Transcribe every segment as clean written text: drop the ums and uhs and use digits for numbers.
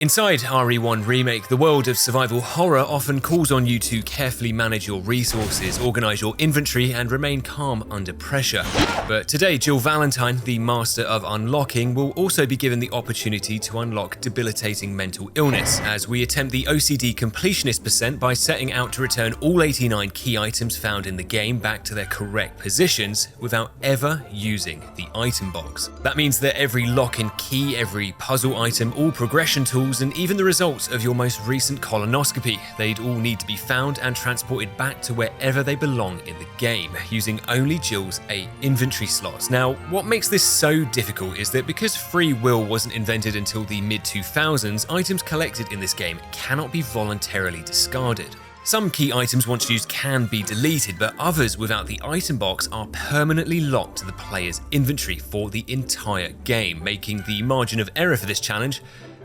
Inside RE1 Remake, the world of survival horror often calls on you to carefully manage your resources, organise your inventory, and remain calm under pressure. But today, Jill Valentine, the master of unlocking, will also be given the opportunity to unlock debilitating mental illness, as we attempt the OCD completionist percent by setting out to return all 89 key items found in the game back to their correct positions without ever using the item box. That means that every lock and key, every puzzle item, all progression tools, and even the results of your most recent colonoscopy, they'd all need to be found and transported back to wherever they belong in the game, using only Jill's 8 inventory slots. Now, what makes this so difficult is that because free will wasn't invented until the mid-2000s, items collected in this game cannot be voluntarily discarded. Some key items once used can be deleted, but others without the item box are permanently locked to the player's inventory for the entire game, making the margin of error for this challenge,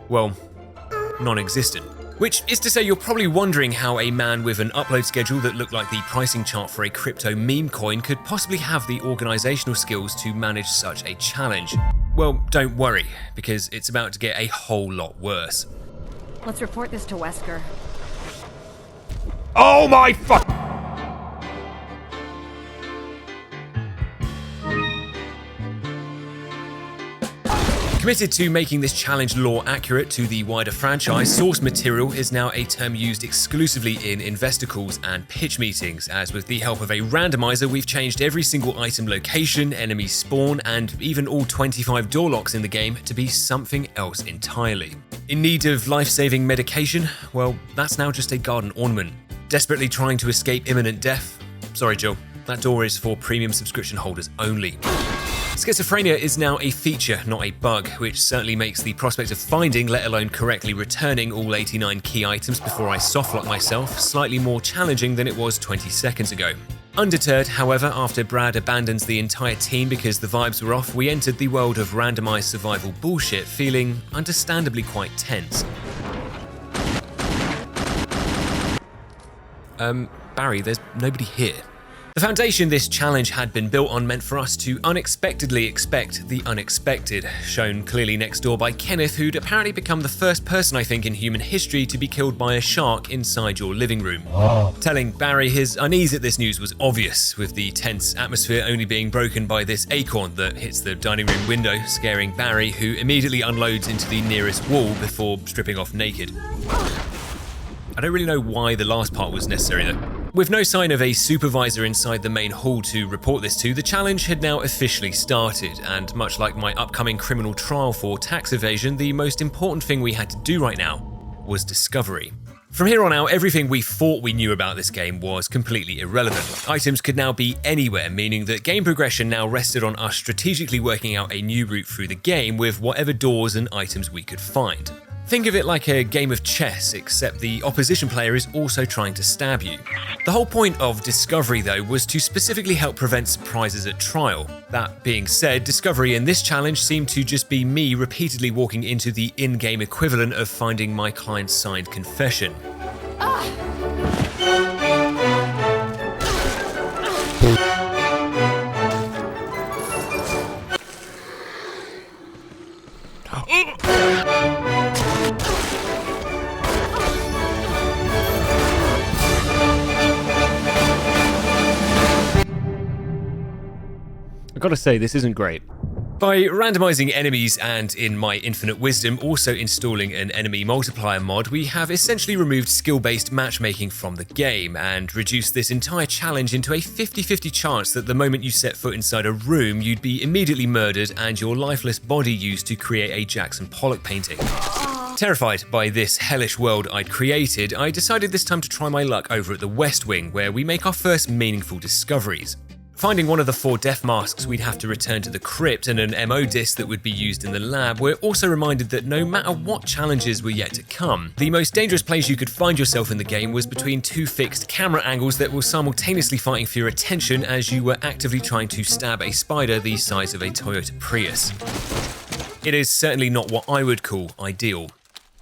well, non-existent. Which is to say, you're probably wondering how a man with an upload schedule that looked like the pricing chart for a crypto meme coin could possibly have the organizational skills to manage such a challenge. Well, don't worry, because it's about to get a whole lot worse. Let's report this to Wesker. Oh my fuck! Committed to making this challenge lore accurate to the wider franchise, source material is now a term used exclusively in investor calls and pitch meetings, as with the help of a randomiser, we've changed every single item location, enemy spawn, and even all 25 door locks in the game to be something else entirely. In need of life-saving medication? Well, that's now just a garden ornament. Desperately trying to escape imminent death? Sorry, Joe, that door is for premium subscription holders only. Schizophrenia is now a feature, not a bug, which certainly makes the prospect of finding, let alone correctly returning all 89 key items before I softlock myself, slightly more challenging than it was 20 seconds ago. Undeterred, however, after Brad abandons the entire team because the vibes were off, we entered the world of randomized survival bullshit, feeling understandably quite tense. Barry, there's nobody here. The foundation this challenge had been built on meant for us to unexpectedly expect the unexpected, shown clearly next door by Kenneth, who'd apparently become the first person, I think, in human history to be killed by a shark inside your living room. Telling Barry his unease at this news was obvious, with the tense atmosphere only being broken by this acorn that hits the dining room window, scaring Barry, who immediately unloads into the nearest wall before stripping off naked. I don't really know why the last part was necessary though. With no sign of a supervisor inside the main hall to report this to, the challenge had now officially started, and much like my upcoming criminal trial for tax evasion, the most important thing we had to do right now was discovery. From here on out, everything we thought we knew about this game was completely irrelevant. Items could now be anywhere, meaning that game progression now rested on us strategically working out a new route through the game with whatever doors and items we could find. Think of it like a game of chess, except the opposition player is also trying to stab you. The whole point of discovery, though, was to specifically help prevent surprises at trial. That being said, discovery in this challenge seemed to just be me repeatedly walking into the in-game equivalent of finding my client's signed confession. I gotta say, this isn't great. By randomizing enemies and, in my infinite wisdom, also installing an enemy multiplier mod, we have essentially removed skill-based matchmaking from the game and reduced this entire challenge into a 50-50 chance that the moment you set foot inside a room, you'd be immediately murdered and your lifeless body used to create a Jackson Pollock painting. Terrified by this hellish world I'd created, I decided this time to try my luck over at the West Wing, where we make our first meaningful discoveries. Finding one of the 4 death masks we'd have to return to the crypt and an MO disc that would be used in the lab, we're also reminded that no matter what challenges were yet to come, the most dangerous place you could find yourself in the game was between 2 fixed camera angles that were simultaneously fighting for your attention as you were actively trying to stab a spider the size of a Toyota Prius. It is certainly not what I would call ideal.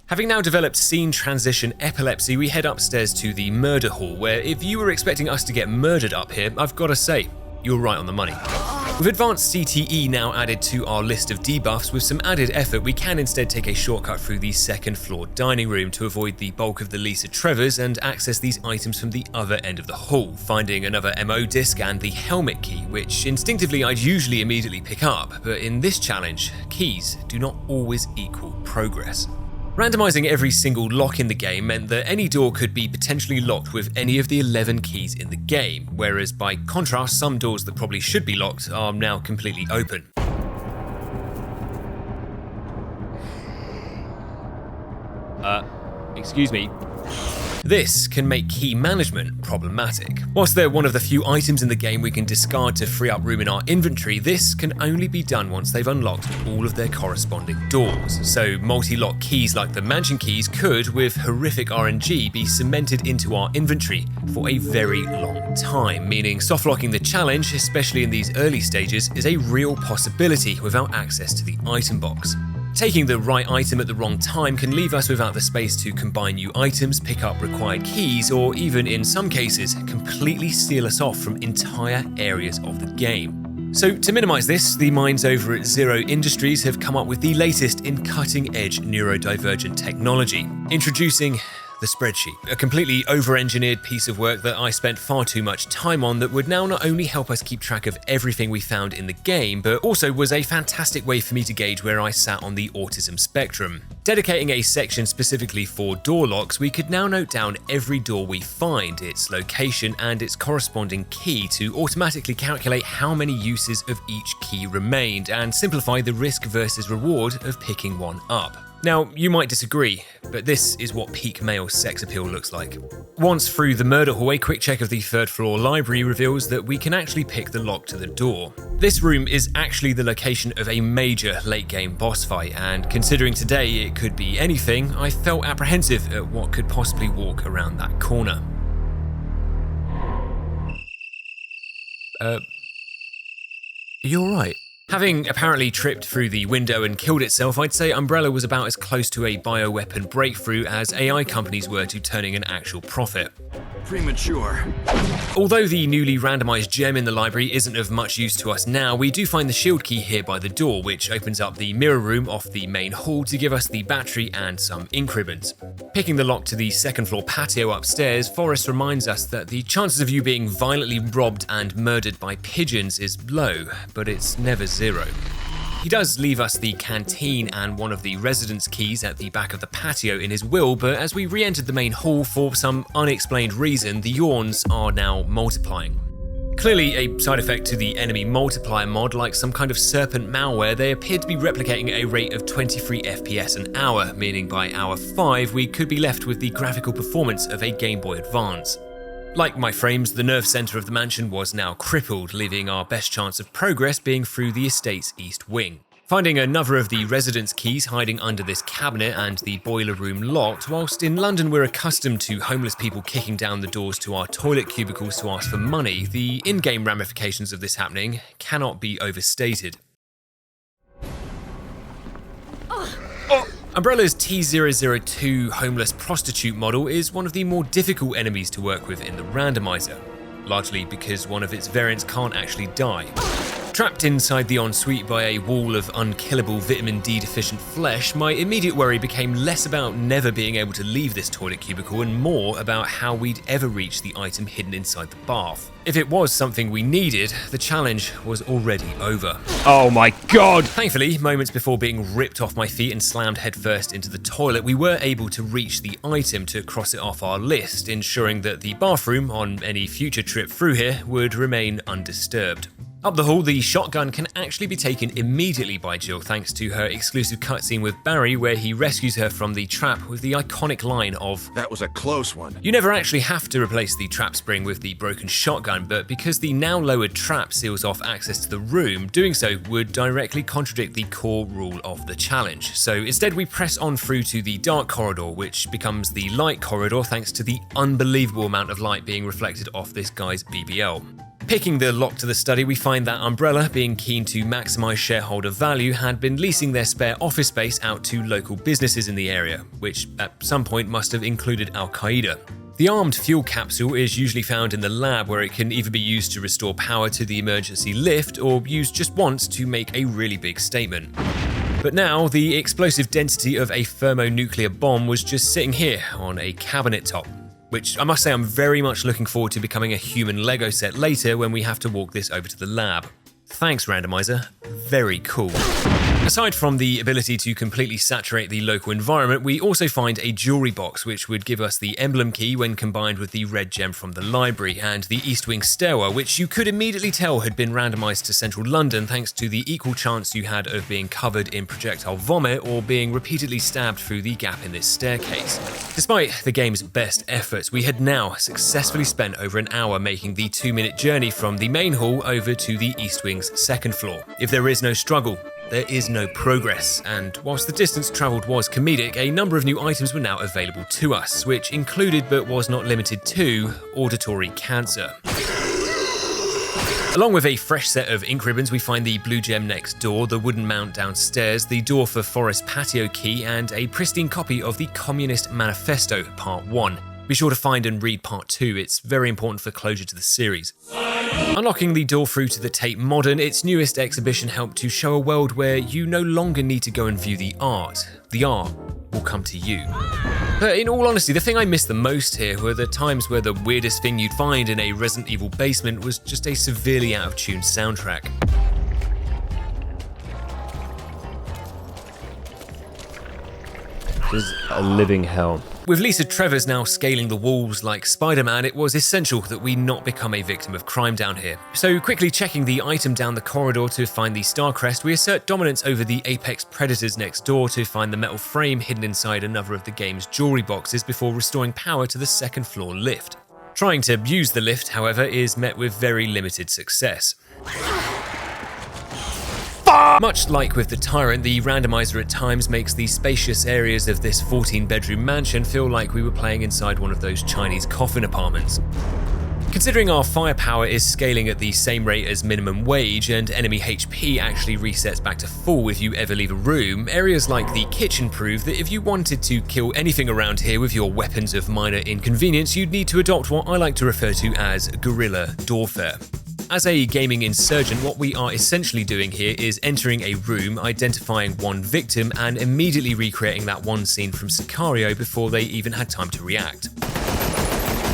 Having now developed scene transition epilepsy, we head upstairs to the murder hall, where if you were expecting us to get murdered up here, I've got to say, you're right on the money. With advanced CTE now added to our list of debuffs, with some added effort, we can instead take a shortcut through the second floor dining room to avoid the bulk of the Lisa Trevors and access these items from the other end of the hall, finding another MO disc and the helmet key, which instinctively I'd usually immediately pick up, but in this challenge, keys do not always equal progress. Randomizing every single lock in the game meant that any door could be potentially locked with any of the 11 keys in the game, whereas by contrast, some doors that probably should be locked are now completely open. Excuse me. This can make key management problematic. Whilst they're one of the few items in the game we can discard to free up room in our inventory, this can only be done once they've unlocked all of their corresponding doors. So multi-lock keys like the mansion keys could, with horrific RNG, be cemented into our inventory for a very long time, meaning soft-locking the challenge, especially in these early stages, is a real possibility without access to the item box. Taking the right item at the wrong time can leave us without the space to combine new items, pick up required keys, or even in some cases, completely seal us off from entire areas of the game. So to minimize this, the minds over at Zero Industries have come up with the latest in cutting-edge neurodivergent technology, introducing the spreadsheet, a completely over-engineered piece of work that I spent far too much time on that would now not only help us keep track of everything we found in the game, but also was a fantastic way for me to gauge where I sat on the autism spectrum. Dedicating a section specifically for door locks, we could now note down every door we find, its location and its corresponding key to automatically calculate how many uses of each key remained and simplify the risk versus reward of picking one up. Now, you might disagree, but this is what peak male sex appeal looks like. Once through the murder hall, a quick check of the third floor library reveals that we can actually pick the lock to the door. This room is actually the location of a major late game boss fight, and considering today it could be anything, I felt apprehensive at what could possibly walk around that corner. Are you alright? Having apparently tripped through the window and killed itself, I'd say Umbrella was about as close to a bioweapon breakthrough as AI companies were to turning an actual profit. Premature. Although the newly randomized gem in the library isn't of much use to us now, we do find the shield key here by the door, which opens up the mirror room off the main hall to give us the battery and some ink ribbons. Picking the lock to the second floor patio upstairs, Forrest reminds us that the chances of you being violently robbed and murdered by pigeons is low, but it's never zero. He does leave us the canteen and one of the residence keys at the back of the patio in his will, but as we re-entered the main hall for some unexplained reason, the yawns are now multiplying. Clearly a side effect to the enemy multiplier mod, like some kind of serpent malware, they appear to be replicating at a rate of 23 FPS an hour, meaning by hour 5 we could be left with the graphical performance of a Game Boy Advance. Like my frames, the nerve centre of the mansion was now crippled, leaving our best chance of progress being through the estate's east wing. Finding another of the residence keys hiding under this cabinet and the boiler room locked, whilst in London we're accustomed to homeless people kicking down the doors to our toilet cubicles to ask for money, the in-game ramifications of this happening cannot be overstated. Umbrella's T002 homeless prostitute model is one of the more difficult enemies to work with in the randomizer, largely because one of its variants can't actually die. Trapped inside the ensuite by a wall of unkillable vitamin D deficient flesh, my immediate worry became less about never being able to leave this toilet cubicle and more about how we'd ever reach the item hidden inside the bath. If it was something we needed, the challenge was already over. Oh my god! Thankfully, moments before being ripped off my feet and slammed headfirst into the toilet, we were able to reach the item to cross it off our list, ensuring that the bathroom on any future trip through here would remain undisturbed. Up the hall, the shotgun can actually be taken immediately by Jill thanks to her exclusive cutscene with Barry where he rescues her from the trap with the iconic line of, "That was a close one." You never actually have to replace the trap spring with the broken shotgun, but because the now lowered trap seals off access to the room, doing so would directly contradict the core rule of the challenge. So instead we press on through to the dark corridor, which becomes the light corridor thanks to the unbelievable amount of light being reflected off this guy's BBL. Picking the lock to the study, we find that Umbrella, being keen to maximise shareholder value, had been leasing their spare office space out to local businesses in the area, which at some point must have included Al-Qaeda. The armed fuel capsule is usually found in the lab, where it can either be used to restore power to the emergency lift or used just once to make a really big statement. But now, the explosive density of a thermonuclear bomb was just sitting here on a cabinet top, which I must say I'm very much looking forward to becoming a human Lego set later when we have to walk this over to the lab. Thanks, randomizer. Very cool. Aside from the ability to completely saturate the local environment, we also find a jewelry box which would give us the emblem key when combined with the red gem from the library, and the East Wing stairwell, which you could immediately tell had been randomized to central London thanks to the equal chance you had of being covered in projectile vomit or being repeatedly stabbed through the gap in this staircase. Despite the game's best efforts, we had now successfully spent over an hour making the 2-minute journey from the main hall over to the East Wing's second floor. If there is no struggle, there is no progress, and whilst the distance travelled was comedic, a number of new items were now available to us, which included but was not limited to auditory cancer. Along with a fresh set of ink ribbons, we find the blue gem next door, the wooden mount downstairs, the door for Forest patio key, and a pristine copy of the Communist Manifesto Part 1. Be sure to find and read Part 2, it's very important for closure to the series. Unlocking the door through to the Tate Modern, its newest exhibition helped to show a world where you no longer need to go and view the art. The art will come to you. But in all honesty, the thing I missed the most here were the times where the weirdest thing you'd find in a Resident Evil basement was just a severely out of tune soundtrack. This is a living hell. With Lisa Travers now scaling the walls like Spider-Man, it was essential that we not become a victim of crime down here. So quickly checking the item down the corridor to find the star crest, we assert dominance over the apex predators next door to find the metal frame hidden inside another of the game's jewelry boxes before restoring power to the second floor lift. Trying to use the lift, however, is met with very limited success. Much like with the Tyrant, the randomizer at times makes the spacious areas of this 14-bedroom mansion feel like we were playing inside one of those Chinese coffin apartments. Considering our firepower is scaling at the same rate as minimum wage and enemy HP actually resets back to full if you ever leave a room, areas like the kitchen prove that if you wanted to kill anything around here with your weapons of minor inconvenience, you'd need to adopt what I like to refer to as guerrilla warfare. As a gaming insurgent, what we are essentially doing here is entering a room, identifying one victim, and immediately recreating that one scene from Sicario before they even had time to react.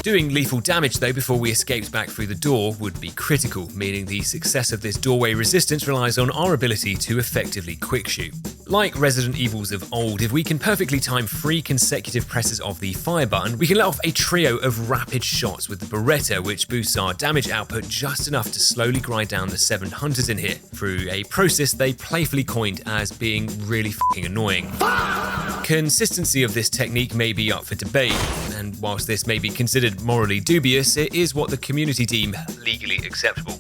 Doing lethal damage though before we escaped back through the door would be critical, meaning the success of this doorway resistance relies on our ability to effectively quickshoot. Like Resident Evils of old, if we can perfectly time 3 consecutive presses of the fire button, we can let off a trio of rapid shots with the Beretta, which boosts our damage output just enough to slowly grind down the 7 hunters in here, through a process they playfully coined as being really f***ing annoying. Consistency of this technique may be up for debate, and whilst this may be considered morally dubious, it is what the community deem legally acceptable.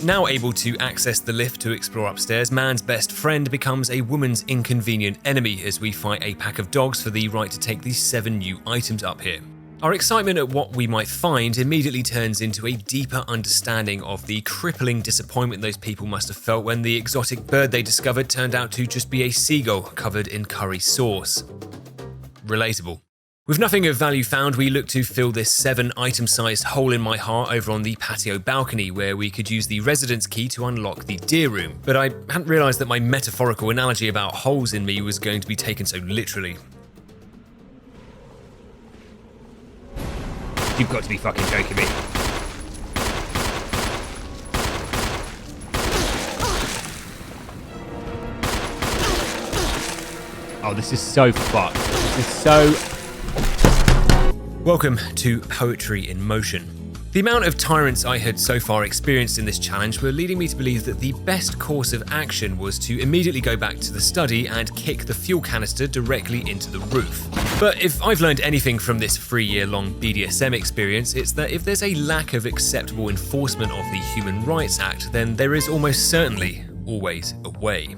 Now able to access the lift to explore upstairs, man's best friend becomes a woman's inconvenient enemy as we fight a pack of dogs for the right to take these 7 new items up here. Our excitement at what we might find immediately turns into a deeper understanding of the crippling disappointment those people must have felt when the exotic bird they discovered turned out to just be a seagull covered in curry sauce. Relatable. With nothing of value found, we look to fill this 7-item-sized hole in my heart over on the patio balcony, where we could use the residence key to unlock the deer room. But I hadn't realised that my metaphorical analogy about holes in me was going to be taken so literally. You've got to be fucking joking me. Oh, this is so fucked. This is so... Welcome to Poetry in Motion. The amount of tyrants I had so far experienced in this challenge were leading me to believe that the best course of action was to immediately go back to the study and kick the fuel canister directly into the roof. But if I've learned anything from this 3-year-long BDSM experience, it's that if there's a lack of acceptable enforcement of the Human Rights Act, then there is almost certainly always a way.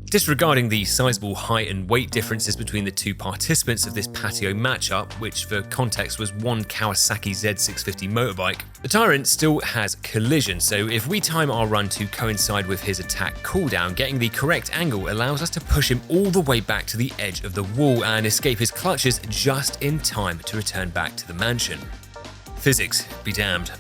Disregarding the sizable height and weight differences between the two participants of this patio matchup, which for context was one Kawasaki Z650 motorbike, the Tyrant still has collision, so if we time our run to coincide with his attack cooldown, getting the correct angle allows us to push him all the way back to the edge of the wall and escape his clutches just in time to return back to the mansion. Physics be damned.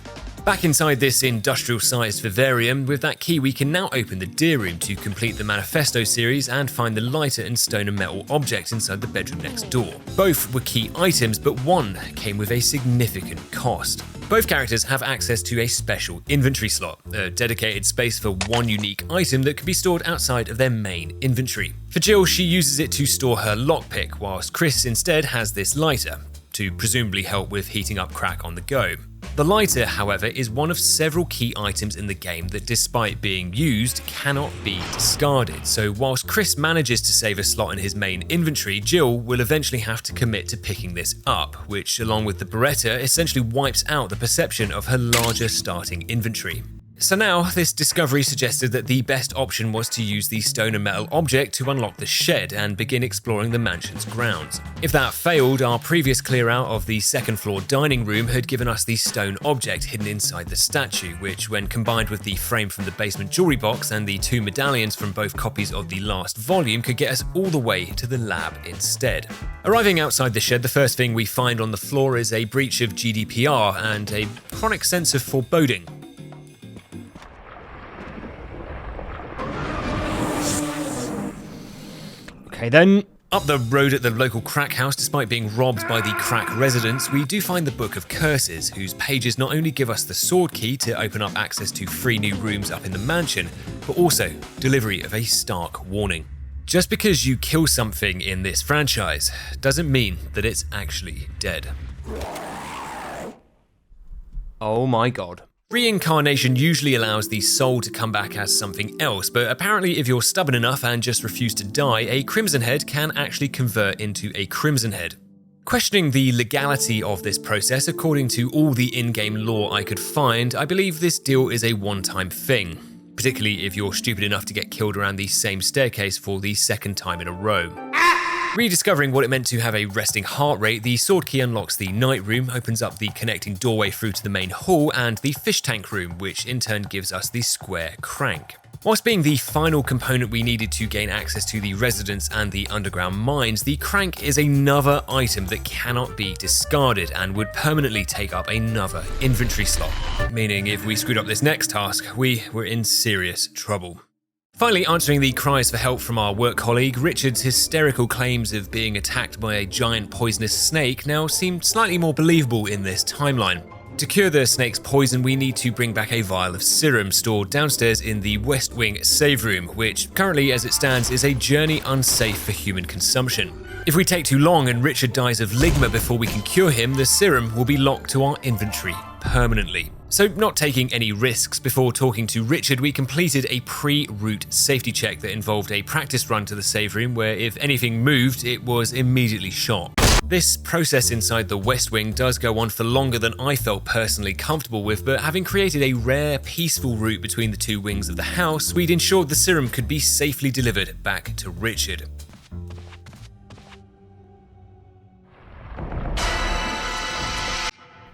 Back inside this industrial-sized vivarium, with that key we can now open the Deer Room to complete the Manifesto series and find the lighter and stone and metal object inside the bedroom next door. Both were key items, but one came with a significant cost. Both characters have access to a special inventory slot, a dedicated space for one unique item that can be stored outside of their main inventory. For Jill, she uses it to store her lockpick, whilst Chris instead has this lighter, to presumably help with heating up crack on the go. The lighter, however, is one of several key items in the game that, despite being used, cannot be discarded, so whilst Chris manages to save a slot in his main inventory, Jill will eventually have to commit to picking this up, which, along with the Beretta, essentially wipes out the perception of her larger starting inventory. So now, this discovery suggested that the best option was to use the stone and metal object to unlock the shed and begin exploring the mansion's grounds. If that failed, our previous clear out of the second floor dining room had given us the stone object hidden inside the statue, which, when combined with the frame from the basement jewelry box and the two medallions from both copies of the last volume, could get us all the way to the lab instead. Arriving outside the shed, the first thing we find on the floor is a breach of GDPR and a chronic sense of foreboding. Okay then. Up the road at the local crack house, despite being robbed by the crack residents, we do find the Book of Curses, whose pages not only give us the sword key to open up access to 3 new rooms up in the mansion, but also delivery of a stark warning. Just because you kill something in this franchise doesn't mean that it's actually dead. Oh my god. Reincarnation usually allows the soul to come back as something else, but apparently if you're stubborn enough and just refuse to die, a Crimson Head can actually convert into a Crimson Head. Questioning the legality of this process, according to all the in-game lore I could find, I believe this deal is a one-time thing, particularly if you're stupid enough to get killed around the same staircase for the second time in a row. Rediscovering what it meant to have a resting heart rate, the sword key unlocks the night room, opens up the connecting doorway through to the main hall, and the fish tank room, which in turn gives us the square crank. Whilst being the final component we needed to gain access to the residence and the underground mines, the crank is another item that cannot be discarded and would permanently take up another inventory slot, meaning if we screwed up this next task, we were in serious trouble. Finally, answering the cries for help from our work colleague, Richard's hysterical claims of being attacked by a giant poisonous snake now seem slightly more believable in this timeline. To cure the snake's poison, we need to bring back a vial of serum stored downstairs in the West Wing save room, which currently, as it stands, is a journey unsafe for human consumption. If we take too long and Richard dies of ligma before we can cure him, the serum will be locked to our inventory permanently. So, not taking any risks, before talking to Richard, we completed a pre-route safety check that involved a practice run to the save room where if anything moved, it was immediately shot. This process inside the West Wing does go on for longer than I felt personally comfortable with, but having created a rare, peaceful route between the two wings of the house, we'd ensured the serum could be safely delivered back to Richard.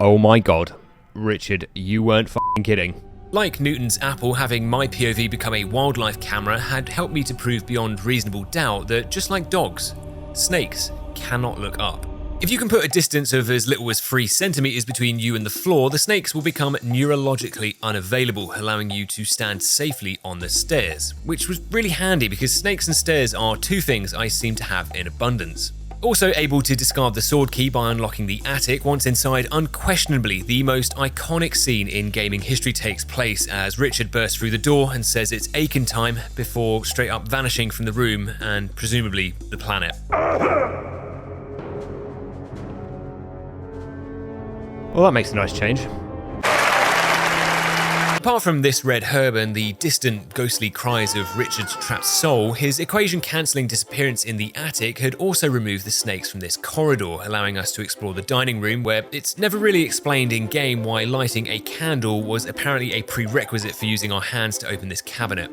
Oh my god. Richard, you weren't f***ing kidding. Like Newton's apple, having my POV become a wildlife camera had helped me to prove beyond reasonable doubt that, just like dogs, snakes cannot look up. If you can put a distance of as little as 3 centimeters between you and the floor, the snakes will become neurologically unavailable, allowing you to stand safely on the stairs, which was really handy because snakes and stairs are 2 things I seem to have in abundance. Also able to discard the sword key by unlocking the attic. Once inside, unquestionably the most iconic scene in gaming history takes place as Richard bursts through the door and says it's Aiken time before straight up vanishing from the room and presumably the planet. Well, that makes a nice change. Apart from this red herb and the distant ghostly cries of Richard's trapped soul, his equation-cancelling disappearance in the attic had also removed the snakes from this corridor, allowing us to explore the dining room where it's never really explained in-game why lighting a candle was apparently a prerequisite for using our hands to open this cabinet.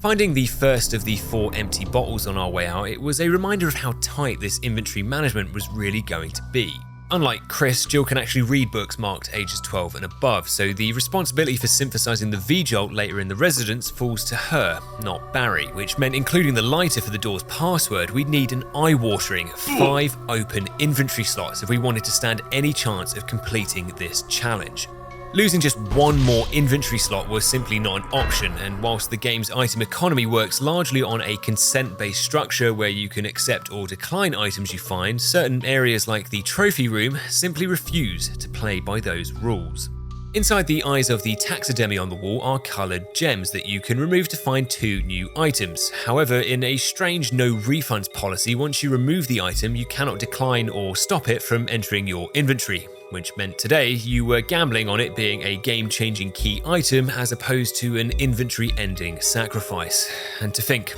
Finding the first of the 4 empty bottles on our way out, it was a reminder of how tight this inventory management was really going to be. Unlike Chris, Jill can actually read books marked ages 12 and above, so the responsibility for synthesizing the V-Jolt later in the residence falls to her, not Barry, which meant including the lighter for the door's password, we'd need an eye-watering 5 open inventory slots if we wanted to stand any chance of completing this challenge. Losing just 1 more inventory slot was simply not an option, and whilst the game's item economy works largely on a consent-based structure where you can accept or decline items you find, certain areas like the trophy room simply refuse to play by those rules. Inside the eyes of the taxidermy on the wall are coloured gems that you can remove to find 2 new items. However, in a strange no refunds policy, once you remove the item, you cannot decline or stop it from entering your inventory, which meant today you were gambling on it being a game-changing key item as opposed to an inventory-ending sacrifice. And to think,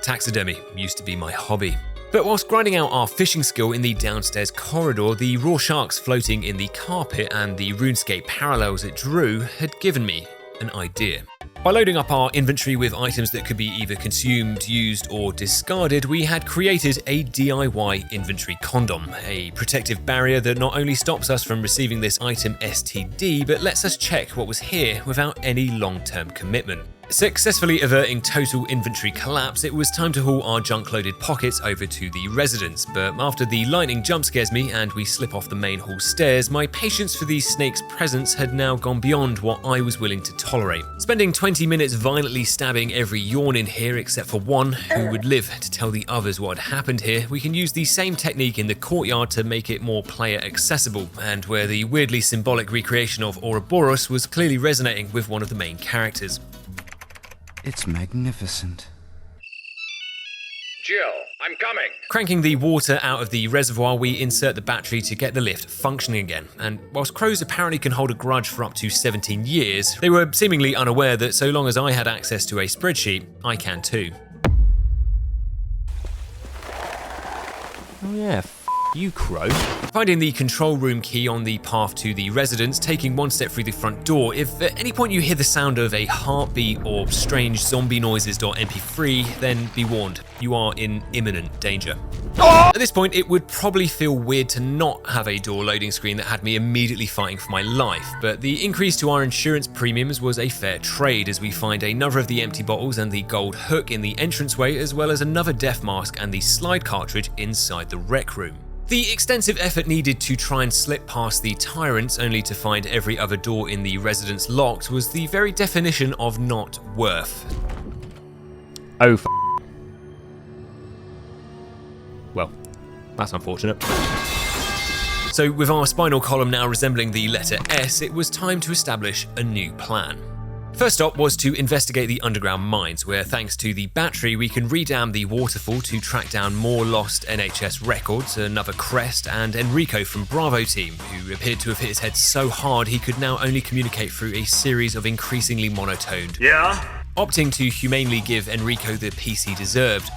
taxidermy used to be my hobby. But whilst grinding out our fishing skill in the downstairs corridor, the raw sharks floating in the carpet and the RuneScape parallels it drew had given me an idea. By loading up our inventory with items that could be either consumed, used, or discarded, we had created a DIY inventory condom, a protective barrier that not only stops us from receiving this item STD, but lets us check what was here without any long-term commitment. Successfully averting total inventory collapse, it was time to haul our junk-loaded pockets over to the residence, but after the lightning jump scares me and we slip off the main hall stairs, my patience for these snakes' presence had now gone beyond what I was willing to tolerate. Spending 20 minutes violently stabbing every yawn in here except for one, who would live to tell the others what had happened here, we can use the same technique in the courtyard to make it more player accessible, and where the weirdly symbolic recreation of Ouroboros was clearly resonating with one of the main characters. It's magnificent. Jill, I'm coming. Cranking the water out of the reservoir, we insert the battery to get the lift functioning again, and whilst crows apparently can hold a grudge for up to 17 years, they were seemingly unaware that so long as I had access to a spreadsheet, I can too. Oh yeah, you crow. Finding the control room key on the path to the residence, taking 1 step through the front door, if at any point you hear the sound of a heartbeat or strange zombie noises.mp3, then be warned, you are in imminent danger. At this point, it would probably feel weird to not have a door loading screen that had me immediately fighting for my life, but the increase to our insurance premiums was a fair trade as we find another of the empty bottles and the gold hook in the entranceway, as well as another death mask and the slide cartridge inside the rec room. The extensive effort needed to try and slip past the tyrants only to find every other door in the residence locked was the very definition of not worth. Oh well, that's unfortunate. So with our spinal column now resembling the letter S, it was time to establish a new plan. First stop was to investigate the underground mines, where thanks to the battery we can redam the waterfall to track down more lost NHS records, another crest, and Enrico from Bravo team, who appeared to have hit his head so hard he could now only communicate through a series of increasingly monotoned Yeah? opting to humanely give Enrico the peace he deserved.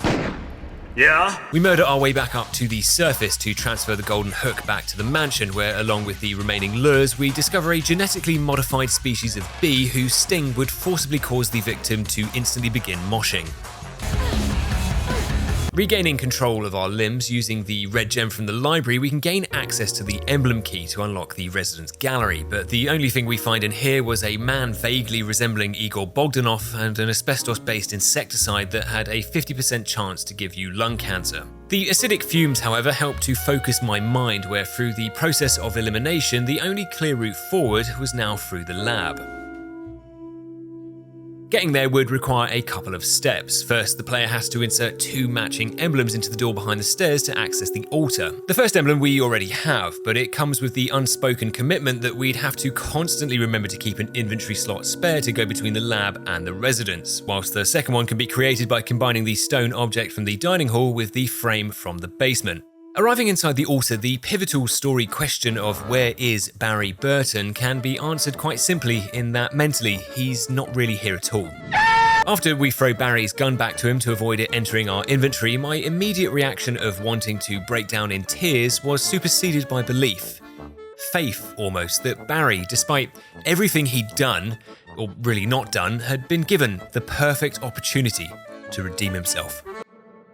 Yeah? We murder our way back up to the surface to transfer the golden hook back to the mansion, where along with the remaining lures, we discover a genetically modified species of bee whose sting would forcibly cause the victim to instantly begin moshing. Regaining control of our limbs using the red gem from the library, we can gain access to the emblem key to unlock the residence gallery, but the only thing we find in here was a man vaguely resembling Igor Bogdanov and an asbestos-based insecticide that had a 50% chance to give you lung cancer. The acidic fumes, however, helped to focus my mind, where through the process of elimination, the only clear route forward was now through the lab. Getting there would require a couple of steps. First, the player has to insert 2 matching emblems into the door behind the stairs to access the altar. The first emblem we already have, but it comes with the unspoken commitment that we'd have to constantly remember to keep an inventory slot spare to go between the lab and the residence, whilst the second one can be created by combining the stone object from the dining hall with the frame from the basement. Arriving inside the altar, the pivotal story question of where is Barry Burton can be answered quite simply in that mentally he's not really here at all. After we throw Barry's gun back to him to avoid it entering our inventory, my immediate reaction of wanting to break down in tears was superseded by belief. Faith, almost, that Barry, despite everything he'd done, or really not done, had been given the perfect opportunity to redeem himself.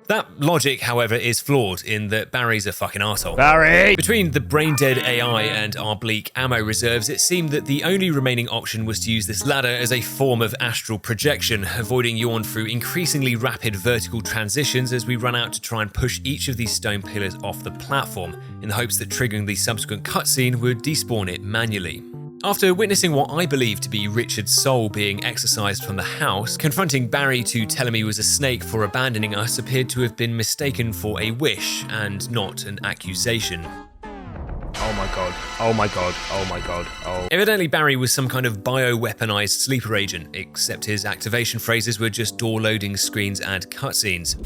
That logic, however, is flawed in that Barry's a fucking arsehole. Barry! Between the brain-dead AI and our bleak ammo reserves, it seemed that the only remaining option was to use this ladder as a form of astral projection, avoiding yawn through increasingly rapid vertical transitions as we run out to try and push each of these stone pillars off the platform, in the hopes that triggering the subsequent cutscene would despawn it manually. After witnessing what I believe to be Richard's soul being exorcised from the house, confronting Barry to tell him he was a snake for abandoning us appeared to have been mistaken for a wish and not an accusation. Oh my god. Oh my god. Oh my god. Oh. Evidently Barry was some kind of bio-weaponized sleeper agent, except his activation phrases were just door loading screens and cutscenes.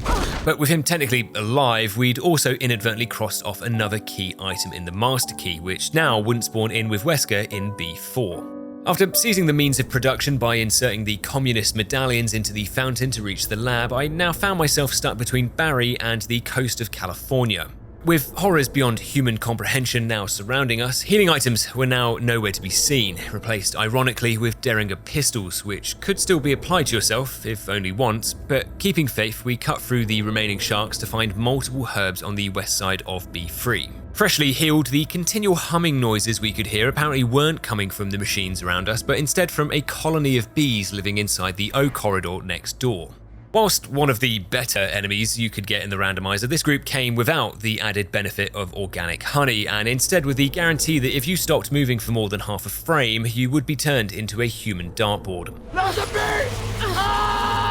But with him technically alive, we'd also inadvertently crossed off another key item in the master key, which now wouldn't spawn in with Wesker in B4. After seizing the means of production by inserting the communist medallions into the fountain to reach the lab, I now found myself stuck between Barry and the coast of California. With horrors beyond human comprehension now surrounding us, healing items were now nowhere to be seen, replaced ironically with Derringer pistols, which could still be applied to yourself, if only once, but keeping faith, we cut through the remaining sharks to find multiple herbs on the west side of B3. Freshly healed, the continual humming noises we could hear apparently weren't coming from the machines around us, but instead from a colony of bees living inside the O corridor next door. Whilst one of the better enemies you could get in the randomizer, this group came without the added benefit of organic honey, and instead with the guarantee that if you stopped moving for more than half a frame, you would be turned into a human dartboard.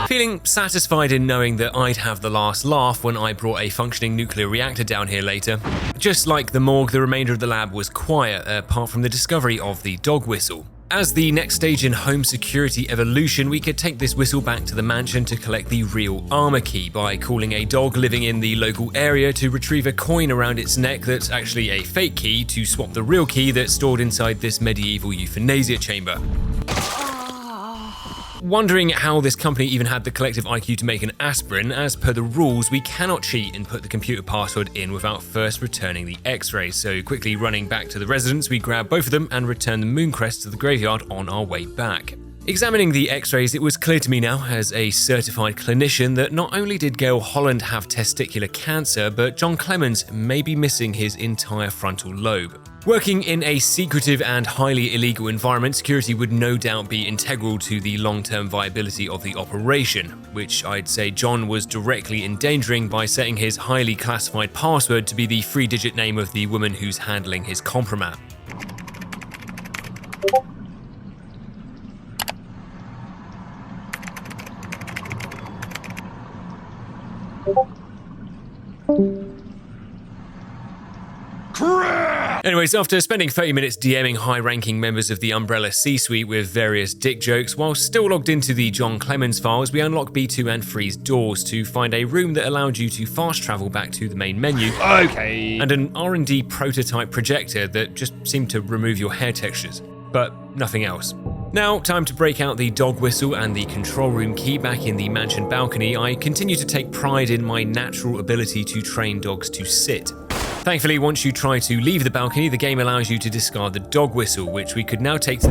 Feeling satisfied in knowing that I'd have the last laugh when I brought a functioning nuclear reactor down here later. Just like the morgue, the remainder of the lab was quiet, apart from the discovery of the dog whistle. As the next stage in home security evolution, we could take this whistle back to the mansion to collect the real armor key by calling a dog living in the local area to retrieve a coin around its neck that's actually a fake key to swap the real key that's stored inside this medieval euthanasia chamber. Wondering how this company even had the collective IQ to make an aspirin, as per the rules, we cannot cheat and put the computer password in without first returning the x-rays, so quickly running back to the residence, we grab both of them and return the Mooncrest to the graveyard on our way back. Examining the x-rays, it was clear to me now, as a certified clinician, that not only did Gail Holland have testicular cancer, but John Clemens may be missing his entire frontal lobe. Working in a secretive and highly illegal environment, security would no doubt be integral to the long-term viability of the operation, which I'd say John was directly endangering by setting his highly classified password to be the 3-digit name of the woman who's handling his compromat. Anyways, after spending 30 minutes DMing high-ranking members of the Umbrella C-suite with various dick jokes, while still logged into the John Clemens files, we unlocked B2 and 3's doors to find a room that allowed you to fast travel back to the main menu. Okay. And an R&D prototype projector that just seemed to remove your hair textures, but nothing else. Now, time to break out the dog whistle and the control room key back in the mansion balcony. I continue to take pride in my natural ability to train dogs to sit. Thankfully, once you try to leave the balcony, the game allows you to discard the dog whistle, which we could now take to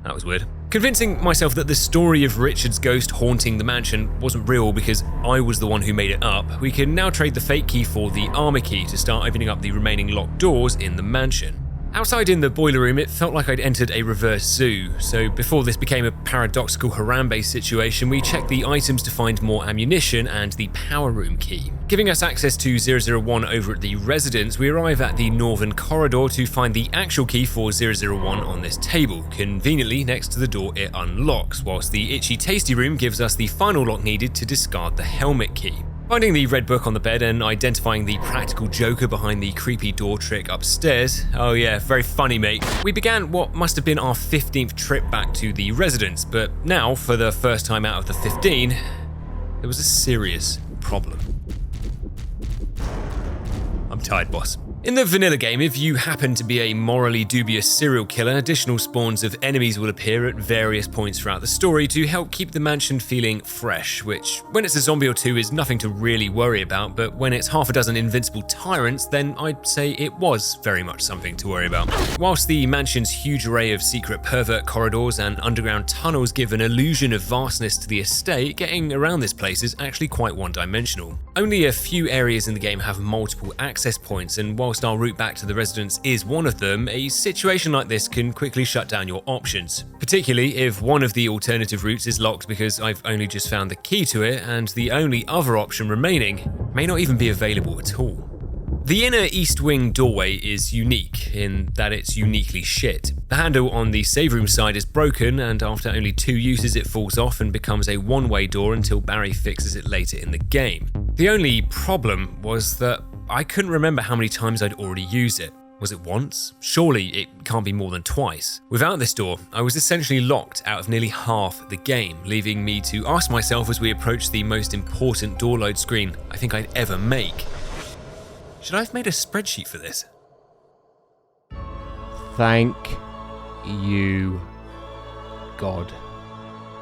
That was weird. Convincing myself that the story of Richard's ghost haunting the mansion wasn't real because I was the one who made it up, we can now trade the fake key for the armor key to start opening up the remaining locked doors in the mansion. Outside in the boiler room, it felt like I'd entered a reverse zoo, so before this became a paradoxical Harambe situation, we checked the items to find more ammunition and the power room key. Giving us access to 001 over at the residence, we arrive at the northern corridor to find the actual key for 001 on this table. Conveniently, next to the door it unlocks, whilst the itchy tasty room gives us the final lock needed to discard the helmet key. Finding the red book on the bed and identifying the practical joker behind the creepy door trick upstairs, oh yeah, very funny mate, we began what must have been our 15th trip back to the residence, but now, for the first time out of the 15, there was a serious problem. I'm tired, boss. In the vanilla game, if you happen to be a morally dubious serial killer, additional spawns of enemies will appear at various points throughout the story to help keep the mansion feeling fresh, which, when it's a zombie or two, is nothing to really worry about, but when it's half a dozen invincible tyrants, then I'd say it was very much something to worry about. Whilst the mansion's huge array of secret pervert corridors and underground tunnels give an illusion of vastness to the estate, getting around this place is actually quite one-dimensional. Only a few areas in the game have multiple access points, and whilst our route back to the residence is one of them, a situation like this can quickly shut down your options. Particularly if one of the alternative routes is locked because I've only just found the key to it, and the only other option remaining may not even be available at all. The inner east wing doorway is unique in that it's uniquely shit. The handle on the save room side is broken, and after only 2 uses it falls off and becomes a one-way door until Barry fixes it later in the game. The only problem was that I couldn't remember how many times I'd already used it. Was it once? Surely it can't be more than twice. Without this door, I was essentially locked out of nearly half the game, leaving me to ask myself as we approached the most important door load screen I think I'd ever make. Should I have made a spreadsheet for this? Thank you, God.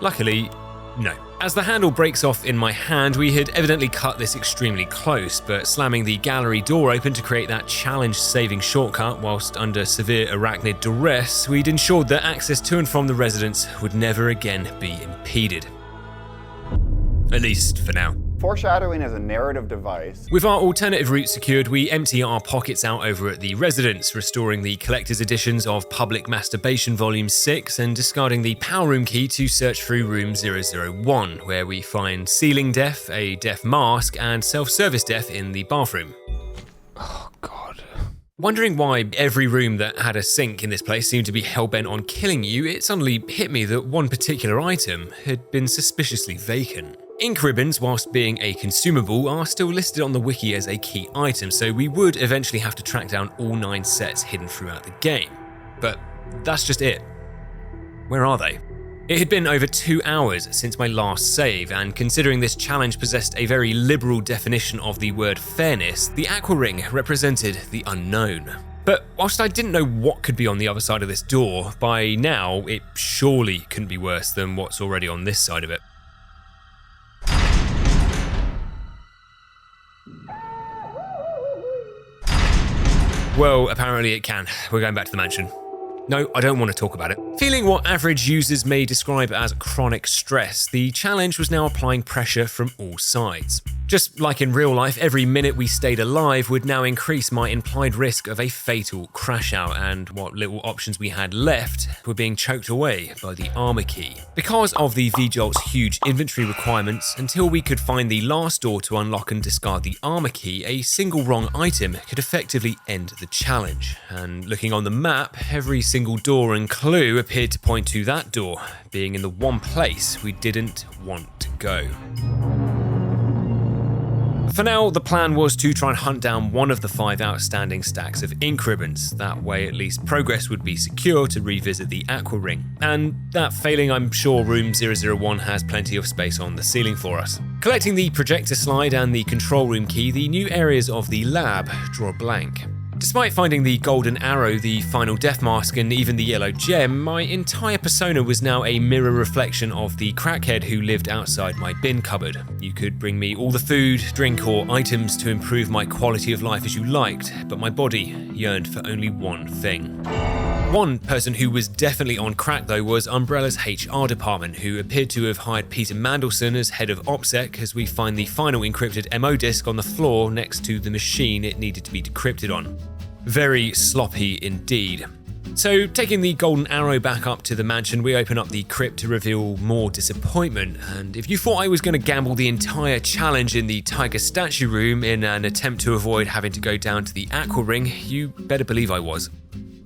Luckily, no. As the handle breaks off in my hand, we had evidently cut this extremely close, but slamming the gallery door open to create that challenge-saving shortcut whilst under severe arachnid duress, we'd ensured that access to and from the residence would never again be impeded. At least for now. Foreshadowing is a narrative device. With our alternative route secured, we empty our pockets out over at the residence, restoring the collector's editions of Public Masturbation Volume 6 and discarding the power room key to search through room 001, where we find ceiling death, a death mask, and self-service death in the bathroom. Oh, God. Wondering why every room that had a sink in this place seemed to be hell-bent on killing you, it suddenly hit me that one particular item had been suspiciously vacant. Ink ribbons, whilst being a consumable, are still listed on the wiki as a key item, so we would eventually have to track down all 9 sets hidden throughout the game. But that's just it. Where are they? It had been over 2 hours since my last save, and considering this challenge possessed a very liberal definition of the word fairness, the aqua ring represented the unknown. But whilst I didn't know what could be on the other side of this door, by now it surely couldn't be worse than what's already on this side of it. Well, apparently it can. We're going back to the mansion. No, I don't want to talk about it. Feeling what average users may describe as chronic stress, the challenge was now applying pressure from all sides. Just like in real life, every minute we stayed alive would now increase my implied risk of a fatal crash out, and what little options we had left were being choked away by the armor key. Because of the V-Jolt's huge inventory requirements, until we could find the last door to unlock and discard the armor key, a single wrong item could effectively end the challenge. And looking on the map, every single door and clue appeared to point to that door, being in the one place we didn't want to go. For now, the plan was to try and hunt down one of the 5 outstanding stacks of ink ribbons. That way, at least progress would be secure to revisit the aqua ring. And that failing, I'm sure room 001 has plenty of space on the ceiling for us. Collecting the projector slide and the control room key, the new areas of the lab draw a blank. Despite finding the golden arrow, the final death mask, and even the yellow gem, my entire persona was now a mirror reflection of the crackhead who lived outside my bin cupboard. You could bring me all the food, drink, or items to improve my quality of life as you liked, but my body yearned for only one thing. One person who was definitely on crack though was Umbrella's HR department, who appeared to have hired Peter Mandelson as head of OPSEC as we find the final encrypted MO disk on the floor next to the machine it needed to be decrypted on. Very sloppy indeed. So, taking the golden arrow back up to the mansion, we open up the crypt to reveal more disappointment, and if you thought I was going to gamble the entire challenge in the tiger statue room in an attempt to avoid having to go down to the aqua ring, you better believe I was.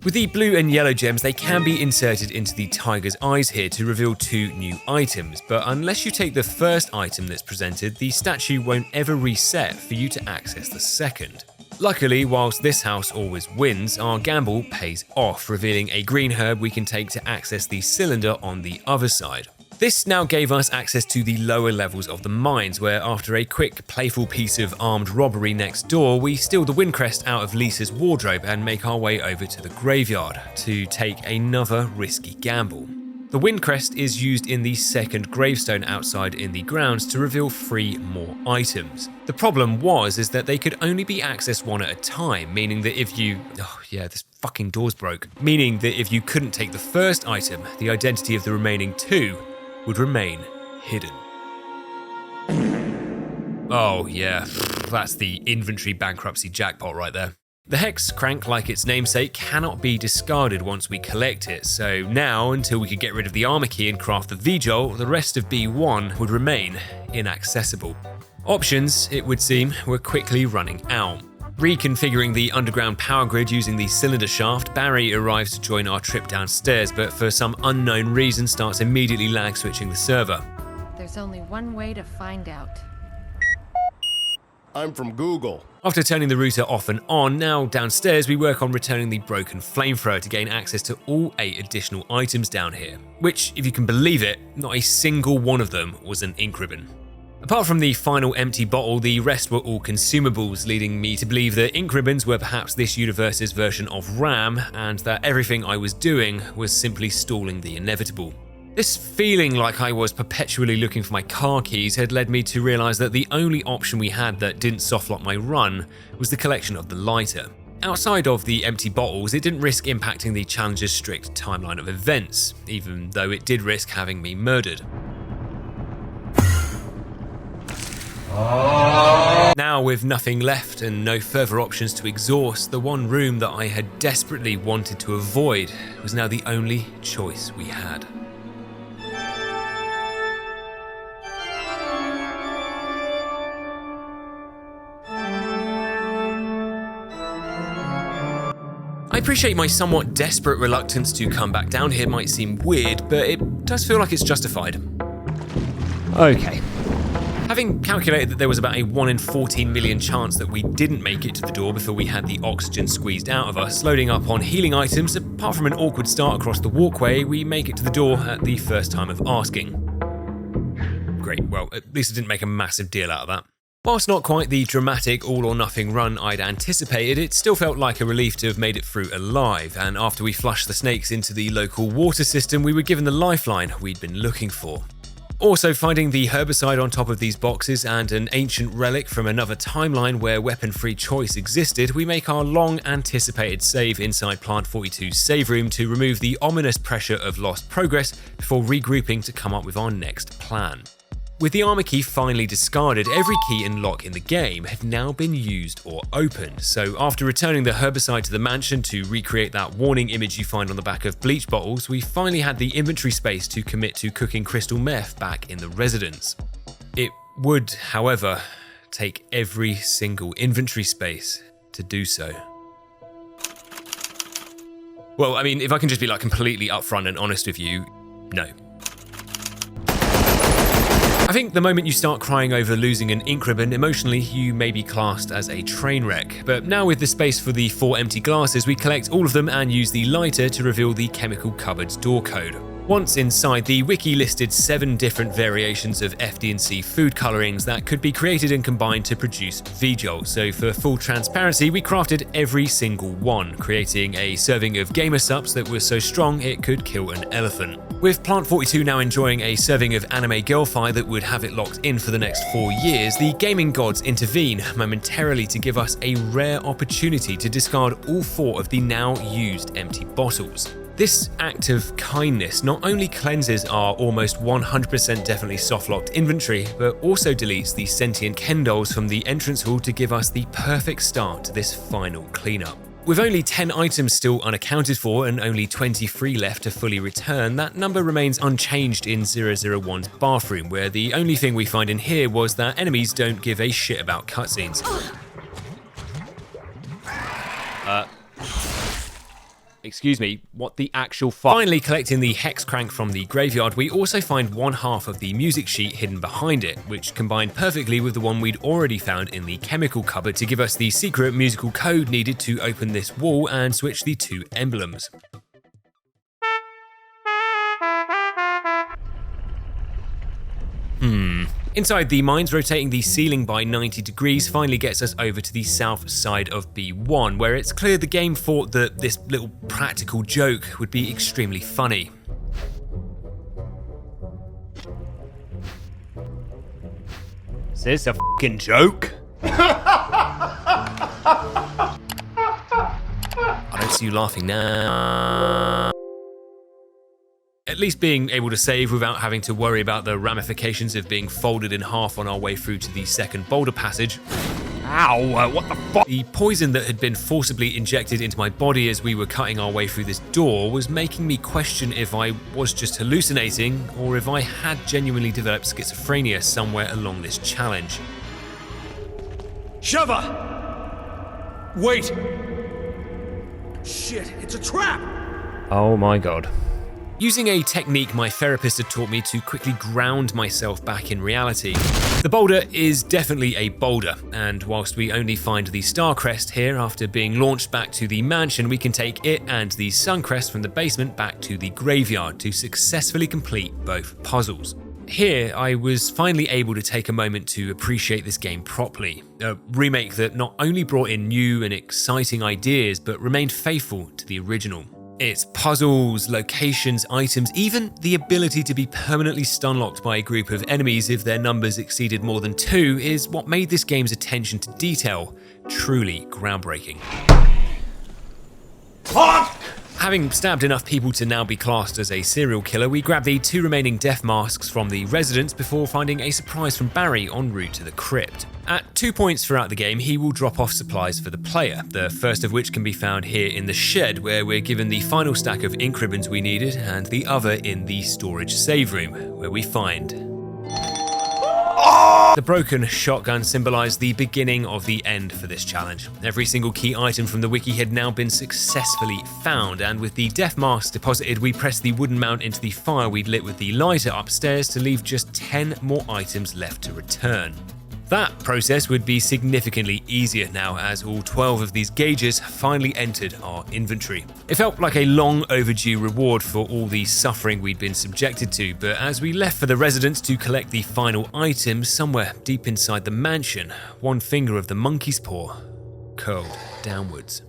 With the blue and yellow gems, they can be inserted into the tiger's eyes here to reveal 2 new items, but unless you take the first item that's presented, the statue won't ever reset for you to access the second. Luckily, whilst this house always wins, our gamble pays off, revealing a green herb we can take to access the cylinder on the other side. This now gave us access to the lower levels of the mines, where after a quick, playful piece of armed robbery next door, we steal the Windcrest out of Lisa's wardrobe and make our way over to the graveyard to take another risky gamble. The Windcrest is used in the second gravestone outside in the grounds to reveal 3 more items. The problem is that they could only be accessed one at a time, meaning that if you... Oh yeah, this fucking door's broke. Meaning that if you couldn't take the first item, the identity of the remaining 2 would remain hidden. Oh yeah, that's the inventory bankruptcy jackpot right there. The hex crank, like its namesake, cannot be discarded once we collect it, so now, until we could get rid of the armor key and craft the VJOL, the rest of B1 would remain inaccessible. Options, it would seem, were quickly running out. Reconfiguring the underground power grid using the cylinder shaft, Barry arrives to join our trip downstairs, but for some unknown reason starts immediately lag switching the server. There's only one way to find out. I'm from Google. After turning the router off and on, now downstairs we work on returning the broken flamethrower to gain access to all 8 additional items down here, which, if you can believe it, not a single one of them was an ink ribbon. Apart from the final empty bottle, the rest were all consumables, leading me to believe that ink ribbons were perhaps this universe's version of RAM, and that everything I was doing was simply stalling the inevitable. This feeling like I was perpetually looking for my car keys had led me to realise that the only option we had that didn't softlock my run was the collection of the lighter. Outside of the empty bottles, it didn't risk impacting the challenge's strict timeline of events, even though it did risk having me murdered. Now, with nothing left and no further options to exhaust, the one room that I had desperately wanted to avoid was now the only choice we had. I appreciate my somewhat desperate reluctance to come back down here might seem weird, but it does feel like it's justified. Okay. Having calculated that there was about a 1 in 14 million chance that we didn't make it to the door before we had the oxygen squeezed out of us, loading up on healing items, apart from an awkward start across the walkway, we make it to the door at the first time of asking. Great, well, at least I didn't make a massive deal out of that. Whilst not quite the dramatic all-or-nothing run I'd anticipated, it still felt like a relief to have made it through alive, and after we flushed the snakes into the local water system, we were given the lifeline we'd been looking for. Also, finding the herbicide on top of these boxes and an ancient relic from another timeline where weapon-free choice existed, we make our long-anticipated save inside Plant 42's save room to remove the ominous pressure of lost progress before regrouping to come up with our next plan. With the armor key finally discarded, every key and lock in the game had now been used or opened, so after returning the herbicide to the mansion to recreate that warning image you find on the back of bleach bottles, we finally had the inventory space to commit to cooking crystal meth back in the residence. It would, however, take every single inventory space to do so. Well, I mean, if I can just be completely upfront and honest with you, no. I think the moment you start crying over losing an ink ribbon, emotionally you may be classed as a train wreck. But now with the space for the 4 empty glasses, we collect all of them and use the lighter to reveal the chemical cupboard's door code. Once inside, the wiki listed 7 different variations of FD&C food colorings that could be created and combined to produce VJOL, so for full transparency we crafted every single one, creating a serving of gamer sups that was so strong it could kill an elephant. With Plant 42 now enjoying a serving of anime girlfi that would have it locked in for the next 4 years, the gaming gods intervene momentarily to give us a rare opportunity to discard all 4 of the now used empty bottles. This act of kindness not only cleanses our almost 100% definitely soft-locked inventory, but also deletes the sentient Ken dolls from the entrance hall to give us the perfect start to this final cleanup. With only 10 items still unaccounted for and only 23 left to fully return, that number remains unchanged in 001's bathroom, where the only thing we find in here was that enemies don't give a shit about cutscenes. Excuse me, what the actual fuck? Finally collecting the hex crank from the graveyard, we also find one half of the music sheet hidden behind it, which combined perfectly with the one we'd already found in the chemical cupboard to give us the secret musical code needed to open this wall and switch the 2 emblems. Inside the mines, rotating the ceiling by 90 degrees finally gets us over to the south side of B1, where it's clear the game thought that this little practical joke would be extremely funny. Is this a fucking joke? I don't see you laughing now. At least being able to save without having to worry about the ramifications of being folded in half on our way through to the second boulder passage. Ow, what the fuck? The poison that had been forcibly injected into my body as we were cutting our way through this door was making me question if I was just hallucinating or if I had genuinely developed schizophrenia somewhere along this challenge. Sheva! Wait! Shit, it's a trap! Oh my god. Using a technique my therapist had taught me to quickly ground myself back in reality. The boulder is definitely a boulder, and whilst we only find the star crest here after being launched back to the mansion, we can take it and the sun crest from the basement back to the graveyard to successfully complete both puzzles. Here, I was finally able to take a moment to appreciate this game properly. A remake that not only brought in new and exciting ideas, but remained faithful to the original. Its puzzles, locations, items, even the ability to be permanently stun-locked by a group of enemies if their numbers exceeded more than 2 is what made this game's attention to detail truly groundbreaking. Having stabbed enough people to now be classed as a serial killer, we grab the 2 remaining death masks from the residents before finding a surprise from Barry en route to the crypt. At 2 points throughout the game, he will drop off supplies for the player, the first of which can be found here in the shed, where we're given the final stack of ink ribbons we needed, and the other in the storage save room, where we find... The broken shotgun symbolised the beginning of the end for this challenge. Every single key item from the wiki had now been successfully found, and with the death mask deposited, we pressed the wooden mount into the fire we'd lit with the lighter upstairs to leave just 10 more items left to return. That process would be significantly easier now, as all 12 of these gauges finally entered our inventory. It felt like a long overdue reward for all the suffering we'd been subjected to, but as we left for the residence to collect the final items, somewhere deep inside the mansion, one finger of the monkey's paw curled downwards.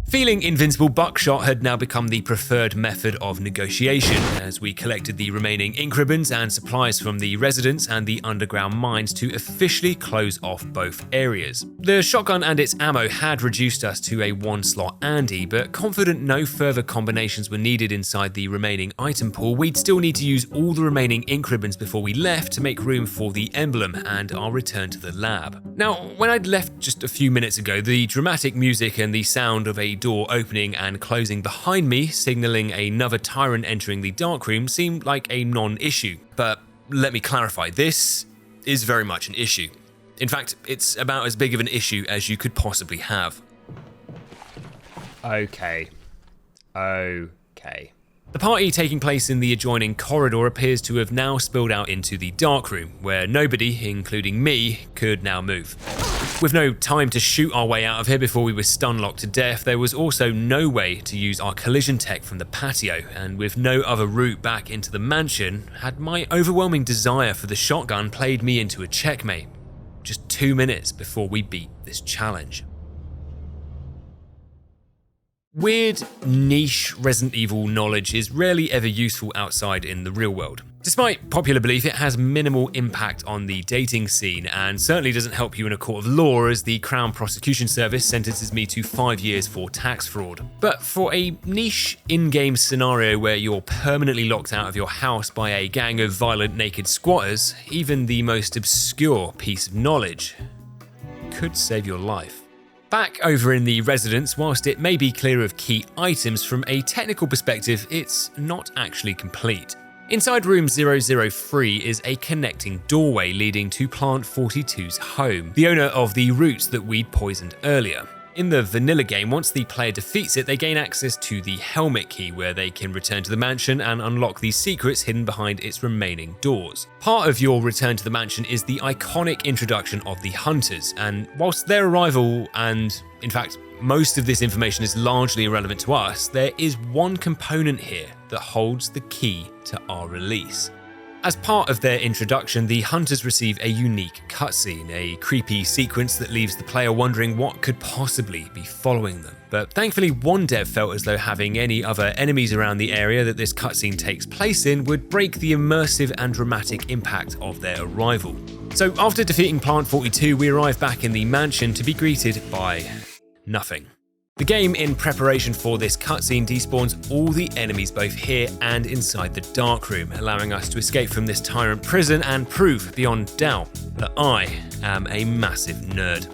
Feeling invincible, buckshot had now become the preferred method of negotiation, as we collected the remaining ink ribbons and supplies from the residents and the underground mines to officially close off both areas. The shotgun and its ammo had reduced us to a 1-slot Andy, but confident no further combinations were needed inside the remaining item pool, we'd still need to use all the remaining ink ribbons before we left to make room for the emblem and our return to the lab. Now, when I'd left just a few minutes ago, the dramatic music and the sound of a door opening and closing behind me, signaling another tyrant entering the darkroom, seemed like a non-issue. But let me clarify, this is very much an issue. In fact, it's about as big of an issue as you could possibly have. Okay. The party taking place in the adjoining corridor appears to have now spilled out into the darkroom, where nobody, including me, could now move. With no time to shoot our way out of here before we were stun-locked to death, there was also no way to use our collision tech from the patio, and with no other route back into the mansion, had my overwhelming desire for the shotgun played me into a checkmate, just 2 minutes before we beat this challenge. Weird, niche Resident Evil knowledge is rarely ever useful outside in the real world. Despite popular belief, it has minimal impact on the dating scene and certainly doesn't help you in a court of law, as the Crown Prosecution Service sentences me to 5 years for tax fraud. But for a niche in-game scenario where you're permanently locked out of your house by a gang of violent naked squatters, even the most obscure piece of knowledge could save your life. Back over in the residence, whilst it may be clear of key items, from a technical perspective, it's not actually complete. Inside room 003 is a connecting doorway leading to Plant 42's home, the owner of the roots that we'd poisoned earlier. In the vanilla game, once the player defeats it, they gain access to the helmet key, where they can return to the mansion and unlock the secrets hidden behind its remaining doors. Part of your return to the mansion is the iconic introduction of the Hunters, and whilst their arrival and, in fact, most of this information is largely irrelevant to us, there is one component here that holds the key to our release. As part of their introduction, the hunters receive a unique cutscene, a creepy sequence that leaves the player wondering what could possibly be following them. But thankfully, one dev felt as though having any other enemies around the area that this cutscene takes place in would break the immersive and dramatic impact of their arrival. So after defeating Plant 42, we arrive back in the mansion to be greeted by nothing. The game, in preparation for this cutscene, despawns all the enemies both here and inside the dark room, allowing us to escape from this tyrant prison and prove beyond doubt that I am a massive nerd.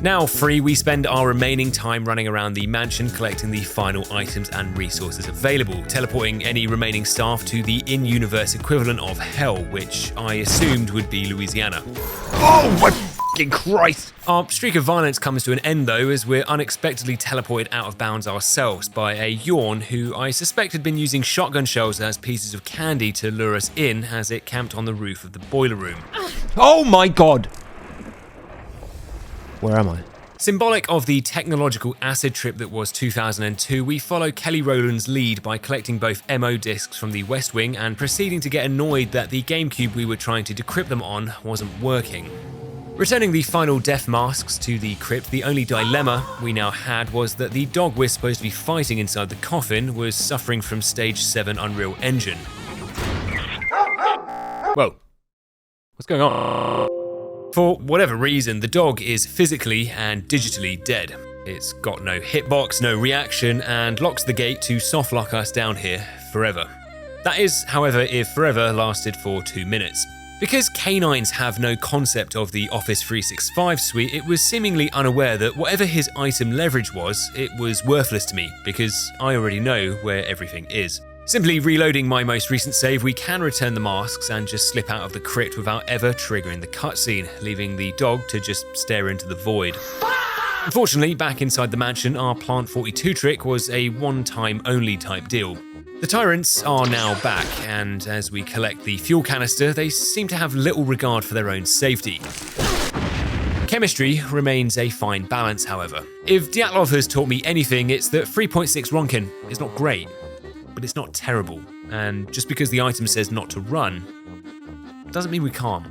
Now free, we spend our remaining time running around the mansion collecting the final items and resources available, teleporting any remaining staff to the in-universe equivalent of Hell, which I assumed would be Louisiana. Oh my fucking Christ! Our streak of violence comes to an end though, as we're unexpectedly teleported out of bounds ourselves by a yawn who I suspect had been using shotgun shells as pieces of candy to lure us in as it camped on the roof of the boiler room. Oh my god! Where am I? Symbolic of the technological acid trip that was 2002, we follow Kelly Rowland's lead by collecting both MO discs from the West Wing and proceeding to get annoyed that the GameCube we were trying to decrypt them on wasn't working. Returning the final death masks to the crypt, the only dilemma we now had was that the dog we're supposed to be fighting inside the coffin was suffering from Stage 7 Unreal Engine. Whoa. What's going on? For whatever reason, the dog is physically and digitally dead. It's got no hitbox, no reaction, and locks the gate to softlock us down here forever. That is, however, if forever lasted for 2 minutes. Because canines have no concept of the Office 365 suite, it was seemingly unaware that whatever his item leverage was, it was worthless to me, because I already know where everything is. Simply reloading my most recent save, we can return the masks and just slip out of the crypt without ever triggering the cutscene, leaving the dog to just stare into the void. Unfortunately, back inside the mansion, our Plant 42 trick was a one-time only type deal. The tyrants are now back, and as we collect the fuel canister, they seem to have little regard for their own safety. Chemistry remains a fine balance, however. If Dyatlov has taught me anything, it's that 3.6 Ronkin is not great, but it's not terrible, and just because the item says not to run, doesn't mean we can't.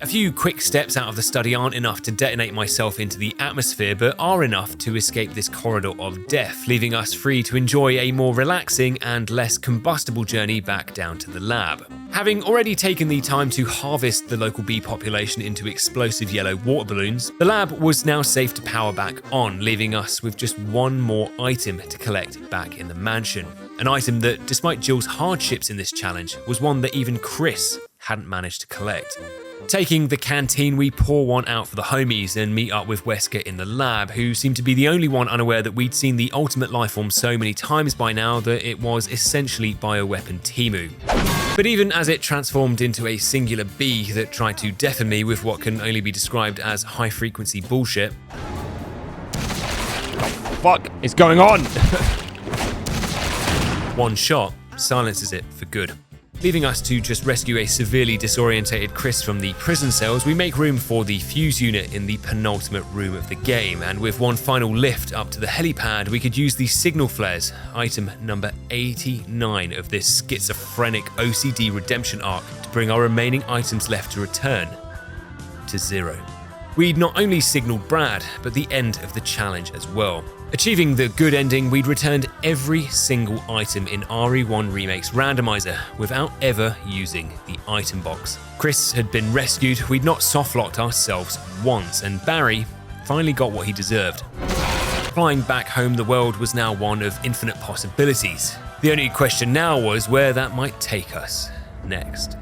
A few quick steps out of the study aren't enough to detonate myself into the atmosphere, but are enough to escape this corridor of death, leaving us free to enjoy a more relaxing and less combustible journey back down to the lab. Having already taken the time to harvest the local bee population into explosive yellow water balloons, the lab was now safe to power back on, leaving us with just one more item to collect back in the mansion. An item that, despite Jill's hardships in this challenge, was one that even Chris hadn't managed to collect. Taking the canteen, we pour one out for the homies and meet up with Wesker in the lab, who seemed to be the only one unaware that we'd seen the ultimate lifeform so many times by now that it was essentially bioweapon Timu. But even as it transformed into a singular bee that tried to deafen me with what can only be described as high-frequency bullshit. Fuck is going on? One shot silences it for good. Leaving us to just rescue a severely disorientated Chris from the prison cells, we make room for the fuse unit in the penultimate room of the game, and with one final lift up to the helipad, we could use the signal flares, item number 89 of this schizophrenic OCD redemption arc, to bring our remaining items left to return to 0. We'd not only signaled Brad, but the end of the challenge as well. Achieving the good ending, we'd returned every single item in RE1 Remake's randomiser without ever using the item box. Chris had been rescued, we'd not softlocked ourselves once, and Barry finally got what he deserved. Flying back home, the world was now one of infinite possibilities. The only question now was where that might take us next.